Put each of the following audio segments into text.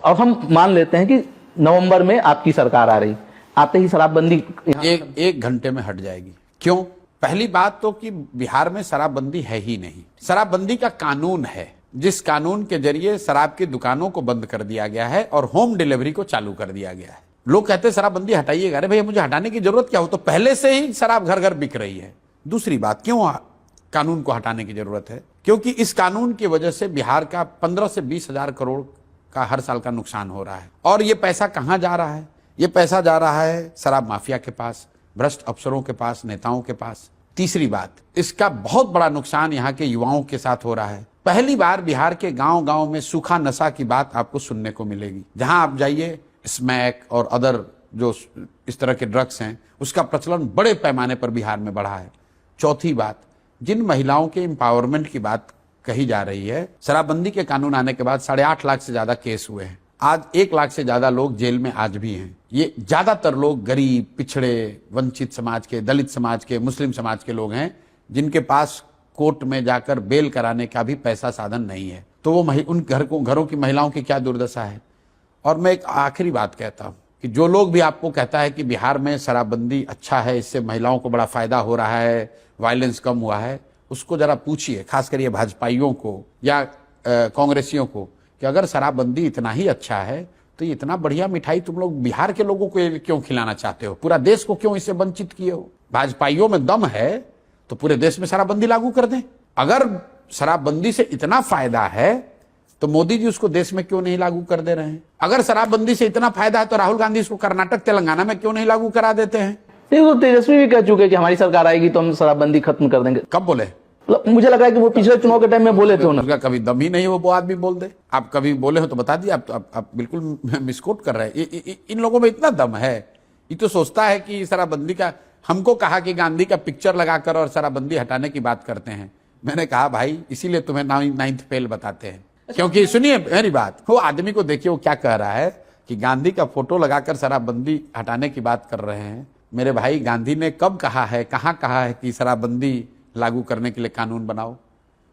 अब हम मान लेते हैं कि नवंबर में आपकी सरकार आ रही, आते ही शराबबंदी एक घंटे में हट जाएगी। क्यों? पहली बात तो कि बिहार में शराबबंदी है ही नहीं। शराबबंदी का कानून है, जिस कानून के जरिए शराब की दुकानों को बंद कर दिया गया है और होम डिलीवरी को चालू कर दिया गया है। लोग कहते हैं शराबबंदी हटाइएगा। अरे भैया, मुझे हटाने की जरूरत क्या हो, तो पहले से ही शराब घर घर बिक रही है। दूसरी बात, क्यों कानून को हटाने की जरूरत है? क्योंकि इस कानून की वजह से बिहार का 15 से 20 हजार करोड़ का हर साल का नुकसान हो रहा है। और ये पैसा कहां जा रहा है? ये पैसा जा रहा है शराब माफिया के पास, भ्रष्ट अफसरों के पास, नेताओं के पास। तीसरी बात, इसका बहुत बड़ा नुकसान यहाँ के युवाओं के साथ हो रहा है। पहली बार बिहार के गांव गांव में सूखा नशा की बात आपको सुनने को मिलेगी। जहां आप जाइए, स्मैक और अदर जो इस तरह के ड्रग्स हैं, उसका प्रचलन बड़े पैमाने पर बिहार में बढ़ा है। चौथी बात, जिन महिलाओं के एम्पावरमेंट की बात कही जा रही है, शराबबंदी के कानून आने के बाद 8.5 लाख से ज्यादा केस हुए हैं। आज 1 लाख से ज्यादा लोग जेल में आज भी हैं। ये ज्यादातर लोग गरीब, पिछड़े, वंचित समाज के, दलित समाज के, मुस्लिम समाज के लोग हैं, जिनके पास कोर्ट में जाकर बेल कराने का भी पैसा साधन नहीं है। तो वो उन घरों की महिलाओं की क्या दुर्दशा है। और मैं एक आखिरी बात कहता हूं कि जो लोग भी आपको कहता है कि बिहार में शराबबंदी अच्छा है, इससे महिलाओं को बड़ा फायदा हो रहा है, वायलेंस कम हुआ है, उसको जरा पूछिए, खास कर ये भाजपाइयों को या कांग्रेसियों को, कि अगर शराबबंदी इतना ही अच्छा है तो ये इतना बढ़िया मिठाई तुम लोग बिहार के लोगों को क्यों खिलाना चाहते हो? पूरा देश को क्यों इससे वंचित किए हो? भाजपाइयों में दम है तो पूरे देश में शराबबंदी लागू कर दें। अगर शराबबंदी से इतना फायदा है तो मोदी जी उसको देश में क्यों नहीं लागू कर दे रहे हैं? अगर शराबबंदी से इतना फायदा है तो राहुल गांधी इसको कर्नाटक, तेलंगाना में क्यों नहीं लागू करा देते हैं? तो तेजस्वी भी कह चुके कि हमारी सरकार आएगी तो हम शराबबंदी खत्म कर देंगे। कब बोले? मुझे लगा है कि वो पिछले चुनाव के टाइम में बोले थे। उनका कभी दम ही नहीं है वो आदमी बोल दे। आप कभी बोले हो तो बता दिए। आप बिल्कुल मिसकोट कर रहे हैं। इन लोगों में इतना दम है, ये तो सोचता है कि शराबबंदी का, हमको कहा कि गांधी का पिक्चर लगाकर और शराबबंदी हटाने की बात करते हैं। मैंने कहा भाई, इसीलिए तुम्हें 9th फेल बताते हैं। क्योंकि सुनिए मेरी बात, वो आदमी को देखिए वो क्या कह रहा है कि गांधी का फोटो लगाकर शराबबंदी हटाने की बात कर रहे हैं। मेरे भाई, गांधी ने कब कहा है, कहाँ कहा है कि शराबबंदी लागू करने के लिए कानून बनाओ?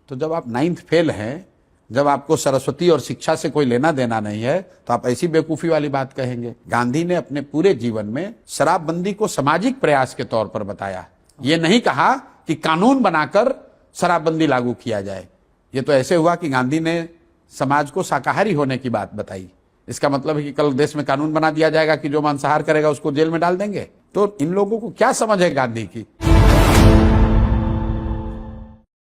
तो जब आप 9th फेल हैं, जब आपको सरस्वती और शिक्षा से कोई लेना देना नहीं है, तो आप ऐसी बेवकूफी वाली बात कहेंगे? गांधी ने अपने पूरे जीवन में शराबबंदी को सामाजिक प्रयास के तौर पर बताया। ये नहीं कहा कि कानून बनाकर शराबबंदी लागू किया जाए। ये तो ऐसे हुआ कि गांधी ने समाज को शाकाहारी होने की बात बताई। इसका मतलब है कि कल देश में कानून बना दिया जाएगा कि जो मांसाहार करेगा उसको जेल में डाल देंगे। तो इन लोगों को क्या समझ है गांधी की?